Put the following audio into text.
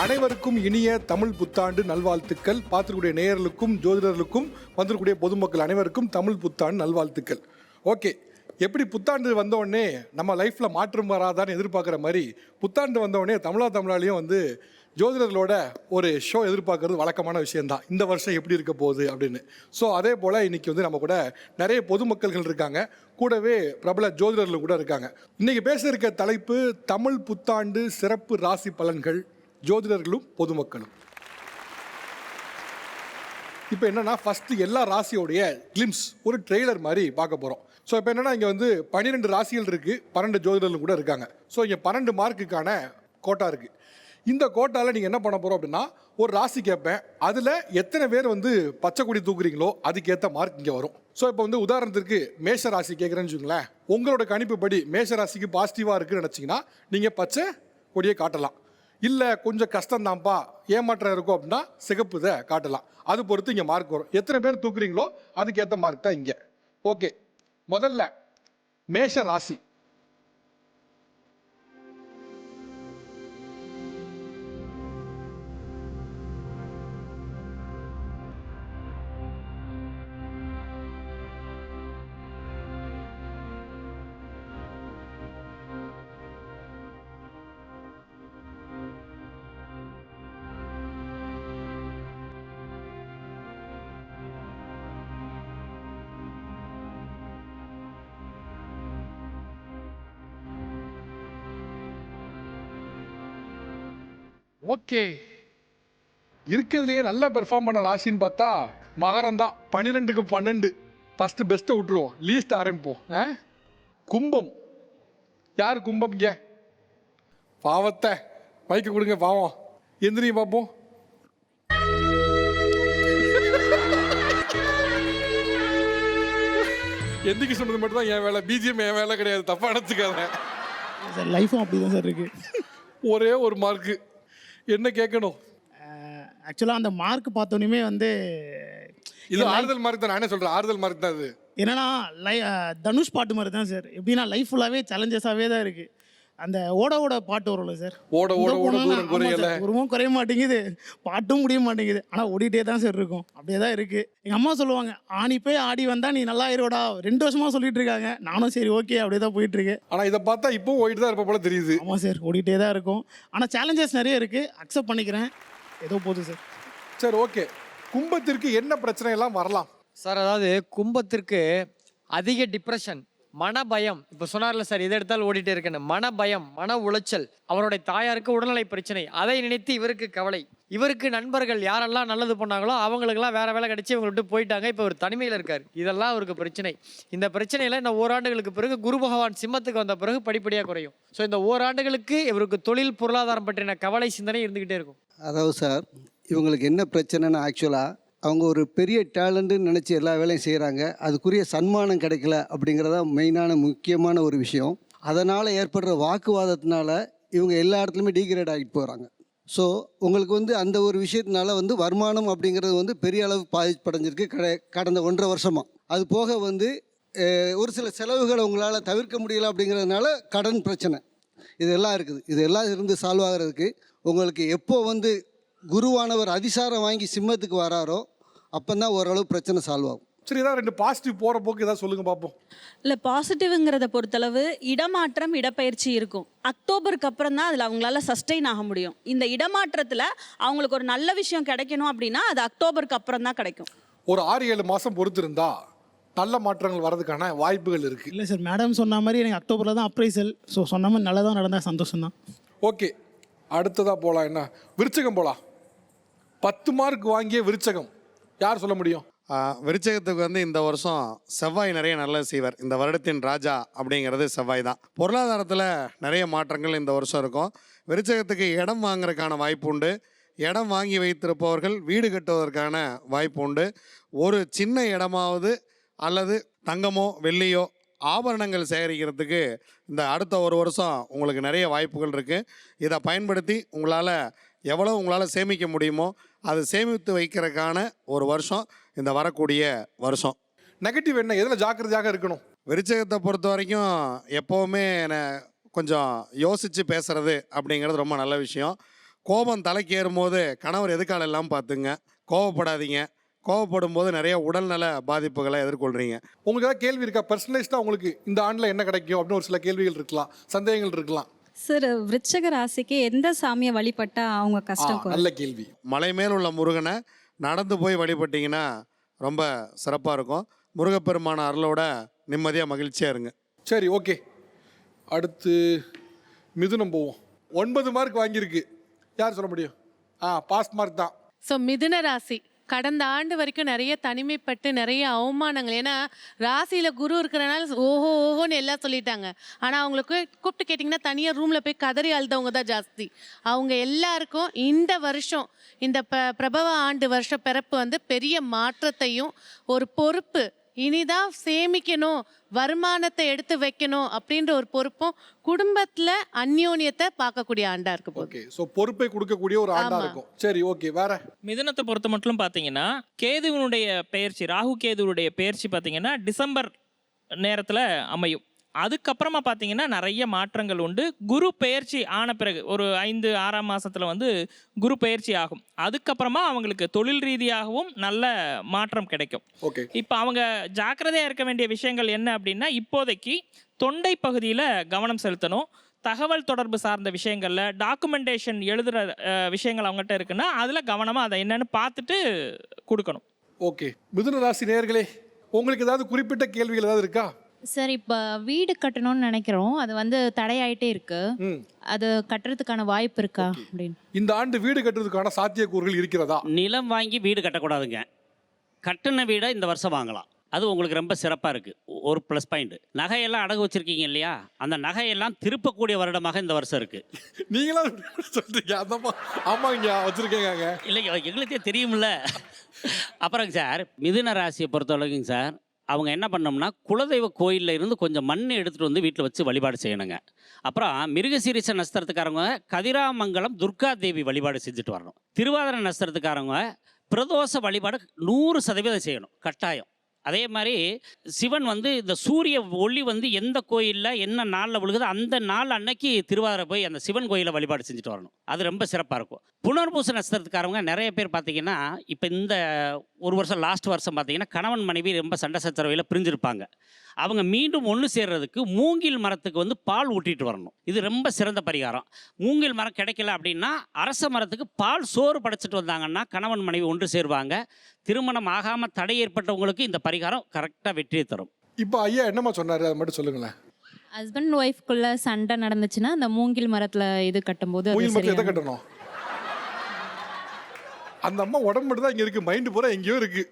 அனைவருக்கும் இனிய தமிழ் புத்தாண்டு நல்வாழ்த்துக்கள். பார்த்துக்கூடிய நேயர்களுக்கும் ஜோதிடர்களுக்கும் வந்திருக்கக்கூடிய பொதுமக்கள் அனைவருக்கும் தமிழ் புத்தாண்டு நல்வாழ்த்துக்கள். ஓகே, எப்படி புத்தாண்டு வந்தோடனே நம்ம லைஃப்பில் மாற்றம் வராதான்னு எதிர்பார்க்குற மாதிரி புத்தாண்டு வந்தோடனே தமிழாலையும் ஜோதிடர்களோட ஒரு ஷோ எதிர்பார்க்கறது வழக்கமான விஷயந்தான். இந்த வருஷம் எப்படி இருக்க போகுது அப்படின்னு. ஸோ அதே போல் இன்றைக்கி நம்ம கூட நிறைய பொதுமக்கள்கள் இருக்காங்க, கூடவே பிரபல ஜோதிடர்கள் கூட இருக்காங்க. இன்றைக்கி பேச இருக்க தலைப்பு தமிழ் புத்தாண்டு சிறப்பு ராசி பலன்கள், ஜோதிடர்களும் பொதுமக்களும். இப்போ என்னென்னா, ஃபஸ்ட்டு எல்லா ராசியோடைய கிளிம்ஸ் ஒரு ட்ரெய்லர் மாதிரி பார்க்க போகிறோம். ஸோ இப்போ என்னென்னா, இங்கே 12 ராசிகள் இருக்குது, 12 ஜோதிடர்கள் கூட இருக்காங்க. ஸோ இங்கே 12 மார்க்குக்கான கோட்டா இருக்குது. இந்த கோட்டாவில் நீங்கள் என்ன பண்ண போகிறோம் அப்படின்னா, ஒரு ராசி கேட்பேன், அதில் எத்தனை பேர் பச்சை கொடி தூக்குறீங்களோ அதுக்கேற்ற மார்க் இங்கே வரும். ஸோ இப்போ உதாரணத்திற்கு மேஷ ராசி கேட்குறேன்னு வச்சுக்கோங்களேன். உங்களோட கணிப்புப்படி மேஷ ராசிக்கு பாசிட்டிவாக இருக்குன்னு நினச்சிங்கன்னா நீங்கள் பச்சை கொடியை காட்டலாம். இல்லை கொஞ்சம் கஷ்டம்தான்ப்பா, ஏமாற்றம் இருக்கும் அப்படின்னா சிகப்பு இதை காட்டலாம். அது பொறுத்து இங்கே மார்க் வரும். எத்தனை பேர் தூக்குறீங்களோ அதுக்கேற்ற மார்க் தான் இங்கே. ஓகே, முதல்ல மேஷ ராசி. ஓகே, இருக்கிறதுலையே நல்லா பெர்ஃபார்ம் பண்ண ராசின்னு பார்த்தா மகரம் தான். 12க்கு 12 ஃபஸ்ட்டு பெஸ்ட்டை விட்டுருவோம், லீஸ்ட் ஆரம்பிப்போம். கும்பம். யார் கும்பம்? இங்கே பாவத்தை மைக்க கொடுங்க, பாவம் எந்திரிங்க பார்ப்போம். எந்திரிக்க சொன்னது மட்டும் தான் என் வேலை, பிஜிஎம் என் வேலை கிடையாது, தப்பா எடுத்துக்காத. லைஃபும் அப்படி தான் சார் இருக்கு. ஒரே ஒரு மார்க்கு என்ன கேட்கணும்? ஆக்சுவலாக அந்த மார்க் பார்த்தோன்னே இது ஆறுதல் மார்க் தான். நானே சொல்கிறேன், ஆறுதல் மார்க் தான். அது என்னன்னா தனுஷ் பாட்டு மாதிரி தான் சார். எப்படின்னா லைஃப் ஃபுல்லாகவே சேலஞ்சஸாகவே தான் இருக்குது. அந்த ஓட பாட்டு வரும்ல சார், ஓட ஓட ஓட தூரம் குறையல, உருவம் குறைய மாட்டேங்குது, பாட்டும் முடிய மாட்டேங்குது, ஆனால் ஓடிட்டே தான் சார் இருக்கும். அப்படியே தான் இருக்குது. எங்கள் அம்மா சொல்லுவாங்க, ஆணி போய் ஆடி வந்தால் நீ நல்லா ஆயிரோடா, 2 வருஷமாக சொல்லிட்டு இருக்காங்க. நானும் சரி ஓகே அப்படியே தான் போயிட்டுருக்கு. ஆனால் இதை பார்த்தா இப்போ ஓடிட்டு தான் இருப்ப போல தெரியுது. ஆமாம் சார், ஓடிட்டே தான் இருக்கும். ஆனால் சேலஞ்சஸ் நிறைய இருக்குது, அக்செப்ட் பண்ணிக்கிறேன். ஏதோ போகுது சார். சரி, ஓகே. கும்பத்திற்கு என்ன பிரச்சனை எல்லாம் வரலாம் சார்? அதாவது கும்பத்திற்கு அதிக டிப்ரெஷன், மனபயம். இப்போ சொன்னார்ல சார், இதை எடுத்தால் ஓடிட்டே இருக்கேன்னு. மனபயம், மன உளைச்சல், அவருடைய தாயாருக்கு உடல்நிலை பிரச்சனை, அதை நினைத்து இவருக்கு கவலை. இவருக்கு நண்பர்கள் யாரெல்லாம் நல்லது பண்ணாங்களோ அவங்களுக்கெல்லாம் வேற வேலை கிடைச்சி இவங்க விட்டு போயிட்டாங்க, இப்போ ஒரு தனிமையில் இருக்கார். இதெல்லாம் அவருக்கு பிரச்சனை. இந்த பிரச்சனையில் இந்த ஓராண்டுகளுக்கு பிறகு குரு பகவான் சிம்மத்துக்கு வந்த பிறகு படிப்படியாக குறையும். ஸோ இந்த ஓராண்டுகளுக்கு இவருக்கு தொழில் பொருளாதாரம் பற்றின கவலை சிந்தனை இருந்துக்கிட்டே இருக்கும். அதாவது சார், இவங்களுக்கு என்ன பிரச்சனைன்னு ஆக்சுவலாக அவங்க ஒரு பெரிய டேலண்ட்டுன்னு நினச்சி எல்லா வேலையும் செய்கிறாங்க, அதுக்குரிய சன்மானம் கிடைக்கல அப்படிங்கிறதா மெயினான முக்கியமான ஒரு விஷயம். அதனால் ஏற்படுற வாக்குவாதத்தினால இவங்க எல்லா இடத்துலையுமே டீக்ரேட் ஆகிட்டு போகிறாங்க. ஸோ உங்களுக்கு அந்த ஒரு விஷயத்தினால வருமானம் அப்படிங்கிறது பெரிய அளவு பாதிப்படைஞ்சிருக்கு கடந்த 1.5 வருஷமாக. அது போக ஒரு சில செலவுகளை உங்களால் தவிர்க்க முடியலை அப்படிங்கிறதுனால கடன் பிரச்சனை இதெல்லாம் இருக்குது. இதெல்லாம் இருந்து சால்வ் ஆகிறதுக்கு உங்களுக்கு எப்போ குருவானவர் அதிசாரம் வாங்கி சிம்மத்துக்கு வராரோ அப்போ தான் ஓரளவு பிரச்சனை சால்வ் ஆகும். சரி, ஏதாவது 2 பாசிட்டிவ் போகிற போக்கு ஏதாவது சொல்லுங்கள் பார்ப்போம். இல்லை, பாசிட்டிவ்ங்கிறத பொறுத்தளவு இடமாற்றம், இடப்பெயர்ச்சி இருக்கும். அக்டோபருக்கு அப்புறம் தான் அதில் அவங்களால சஸ்டெயின் ஆக முடியும். இந்த இடமாற்றத்தில் அவங்களுக்கு ஒரு நல்ல விஷயம் கிடைக்கணும் அப்படின்னா அது அக்டோபருக்கு அப்புறம் தான் கிடைக்கும். ஒரு 6-7 மாதம் பொறுத்திருந்தா நல்ல மாற்றங்கள் வர்றதுக்கான வாய்ப்புகள் இருக்குது. இல்லை சார், மேடம் சொன்ன மாதிரி எனக்கு அக்டோபரில் தான் அப்ரைசல். ஸோ சொன்ன மாதிரி நல்லதாக நடந்தால் சந்தோஷம் தான். ஓகே, அடுத்ததாக போகலாம். என்ன, விருச்சகம் போகலாம். 10 மார்க் வாங்கிய விருச்சகம் யார் சொல்ல முடியும்? விருச்சகத்துக்கு இந்த வருஷம் செவ்வாய் நிறைய நல்லது செய்வார். இந்த வருடத்தின் ராஜா அப்படிங்கிறது செவ்வாய் தான். பொருளாதாரத்தில் நிறைய மாற்றங்கள் இந்த வருஷம் இருக்கும். விருச்சகத்துக்கு இடம் வாங்குறதுக்கான வாய்ப்பு உண்டு. இடம் வாங்கி வைத்திருப்பவர்கள் வீடு கட்டுவதற்கான வாய்ப்பு உண்டு. ஒரு சின்ன இடமாவது அல்லது தங்கமோ வெள்ளியோ ஆபரணங்கள் சேகரிக்கிறதுக்கு இந்த அடுத்த 1 வருஷம் உங்களுக்கு நிறைய வாய்ப்புகள் இருக்குது. இதை பயன்படுத்தி உங்களால் சேமிக்க முடியுமோ அதை சேமித்து வைக்கிறதுக்கான ஒரு வருஷம் இந்த வரக்கூடிய வருஷம். நெகட்டிவ் என்ன, எதில் ஜாக்கிரதையாக இருக்கணும்? விருச்சகத்தை பொறுத்த வரைக்கும் எப்போவுமே கொஞ்சம் யோசித்து பேசுகிறது அப்படிங்கிறது ரொம்ப நல்ல விஷயம். கோபம் தலைக்கு ஏறும்போது கணவர் எதுக்கால எல்லாம் பார்த்துங்க. கோவப்படாதீங்க. கோவப்படும் போது நிறைய உடல்நல பாதிப்புகளை எதிர்கொள்கிறீங்க. உங்களுக்கு ஏதாவது கேள்வி இருக்கா? பர்சனலைஸ்டாக உங்களுக்கு இந்த ஆண்டில் என்ன கிடைக்கும் அப்படின்னு ஒரு சில கேள்விகள் இருக்கலாம், சந்தேகங்கள் இருக்கலாம். சார், விருச்சிக ராசிக்கு எந்த சாமியை வழிபட்டா அவங்க கஷ்டம் குறையும்? நல்ல கேள்வி. மலை மேல் உள்ள முருகனை நடந்து போய் வழிபட்டிங்கன்னா ரொம்ப சிறப்பாக இருக்கும். முருகப்பெருமான அருளோட நிம்மதியாக மகிழ்ச்சியாக இருங்க. சரி, ஓகே. அடுத்து மிதுனம் போவோம். 9 மார்க் வாங்கியிருக்கு. யார் சொல்ல முடியும்? பாஸ் மார்க் தான். ஸோ மிதுன ராசி கடந்த ஆண்டு வரைக்கும் நிறைய தனிமைப்பட்டு நிறைய அவமானங்கள். ஏன்னா ராசியில் குரு இருக்கிறனால ஓஹோன்னு எல்லாம் சொல்லிட்டாங்க. ஆனால் அவங்களுக்கு கூப்பிட்டு கேட்டிங்கன்னா தனியாக ரூமில் போய் கதறி அழுதவங்க தான் ஜாஸ்தி. அவங்க எல்லாருக்கும் இந்த வருஷம் இந்த பிரபவ ஆண்டு வருஷம் பிறப்பு வந்து பெரிய மாற்றத்தையும் ஒரு பொறுப்பு, இனிதான் சேமிக்கணும், வருமானத்தை எடுத்து வைக்கணும் அப்படின்ற ஒரு பொறுப்பும், குடும்பத்தில் அந்யோன்யத்தை பார்க்கக்கூடிய ஆண்டா இருக்க போகுது. ஓகே, ஸோ பொறுப்பை கொடுக்கக்கூடிய ஒரு ஆண்டா ஆமா. இருக்கும். சரி, ஓகே. வேற மிதுனத்தை பொறுத்த மட்டும் பார்த்தீங்கன்னா கேதுவினுடைய பெயர்ச்சி, ராகு கேதுவுடைய பெயர்ச்சி பார்த்தீங்கன்னா டிசம்பர் நேரத்தில் அமையும். அதுக்கப்புறமா பார்த்தீங்கன்னா நிறைய மாற்றங்கள் உண்டு. குரு பெயர்ச்சி ஆன பிறகு ஒரு 5-6 மாதத்தில் வந்து குரு பெயர்ச்சி ஆகும். அதுக்கப்புறமா அவங்களுக்கு தொழில் ரீதியாகவும் நல்ல மாற்றம் கிடைக்கும். ஓகே. இப்போ அவங்க ஜாக்கிரதையாக இருக்க வேண்டிய விஷயங்கள் என்ன அப்படின்னா, இப்போதைக்கு தொண்டை பகுதியில் கவனம் செலுத்தணும். தகவல் தொடர்பு சார்ந்த விஷயங்களில் டாக்குமெண்டேஷன் எழுதுகிற விஷயங்கள் அவங்ககிட்ட இருக்குன்னா அதில் கவனமாக அதை என்னன்னு பார்த்துட்டு கொடுக்கணும். ஓகே. மிதுன ராசி நேயர்களே, உங்களுக்கு ஏதாவது குறிப்பிட்ட கேள்விகள் ஏதாவது இருக்கா? சார், இப்போ வீடு கட்டணும்னு நினைக்கிறோம். அது வந்து தடையாயிட்டே இருக்கு. அது கட்டுறதுக்கான வாய்ப்பு இருக்கா அப்படின்னு? இந்த ஆண்டு வீடு கட்டுறதுக்கான சாத்தியக்கூறுகள் இருக்கிறதா? நிலம் வாங்கி வீடு கட்டக்கூடாதுங்க. கட்டின வீடை இந்த வருஷம் வாங்கலாம். அது உங்களுக்கு ரொம்ப சிறப்பாக இருக்குது. ஒரு ப்ளஸ் பாயிண்ட். நகையெல்லாம் அடகு வச்சுருக்கீங்க இல்லையா, அந்த நகையெல்லாம் திருப்பக்கூடிய வருடமாக இந்த வருஷம் இருக்குது. நீங்களாம் சொல்றீங்க? அதம்மா ஆமாங்க, வச்சுருக்கேங்க. இல்லைங்க, எங்களுக்கே தெரியும்ல. அப்புறம் சார், மிதுன ராசியை பொறுத்த வரைக்கும் சார், அவங்க என்ன பண்ணோம்னா குலதெய்வ கோயிலில் இருந்து கொஞ்சம் மண் எடுத்துகிட்டு வந்து வீட்டில் வச்சு வழிபாடு செய்யணுங்க. அப்புறம் மிருகசீரிஷ நட்சத்திரத்துக்காரங்க கதிராமங்கலம் துர்கா தேவி வழிபாடு செஞ்சுட்டு வரணும். திருவாதிரை நட்சத்திரத்துக்காரங்க பிரதோஷ வழிபாடு 100% செய்யணும் கட்டாயம். அதே மாதிரி சிவன் வந்து இந்த சூரிய ஒளி வந்து எந்த கோயிலில் என்ன நாளில் விழுகுதோ அந்த நாள் அன்னைக்கு திருவாதிரை போய் அந்த சிவன் கோயிலை வழிபாடு செஞ்சுட்டு வரணும். அது ரொம்ப சிறப்பாக இருக்கும். புனர்பூச நட்சத்திரத்துக்காரவங்க நிறைய பேர் பார்த்தீங்கன்னா இப்போ இந்த ஒரு வருஷம் லாஸ்ட் வருஷம் பார்த்தீங்கன்னா கணவன் மனைவி ரொம்ப சண்டை சச்சரவையில் பிரிஞ்சிருப்பாங்க. அவங்க மீண்டும் ஒன்று சேர்றதுக்கு மூங்கில் மரத்துக்கு வந்து பால் ஊட்டிட்டு வரணும். இது ரொம்ப சிறந்த பரிகாரம். மூங்கில் மரம் கிடைக்கல அப்படின்னா அரச மரத்துக்கு பால் சோறு படைச்சிட்டு வந்தாங்கன்னா கணவன் மனைவி ஒன்று சேருவாங்க. திருமணம் ஆகாமல் தடை ஏற்பட்டவங்களுக்கு இந்த பரிகாரம் கரெக்டாக வெற்றியை தரும். இப்போ ஐயா என்னம்மா சொன்னார், அதை மட்டும் சொல்லுங்களேன். ஹஸ்பண்ட் ஒய்ஃப்குள்ள சண்டை நடந்துச்சுன்னா அந்த மூங்கில் மரத்தில் இது கட்டும்போது அது மூங்கில் மரத்தை எதை சரியா- கட்டணும்? அந்த அம்மா உடம்பு மட்டும் தான் இங்கே இருக்குது, மைண்டு பூரா எங்கேயோ இருக்குது.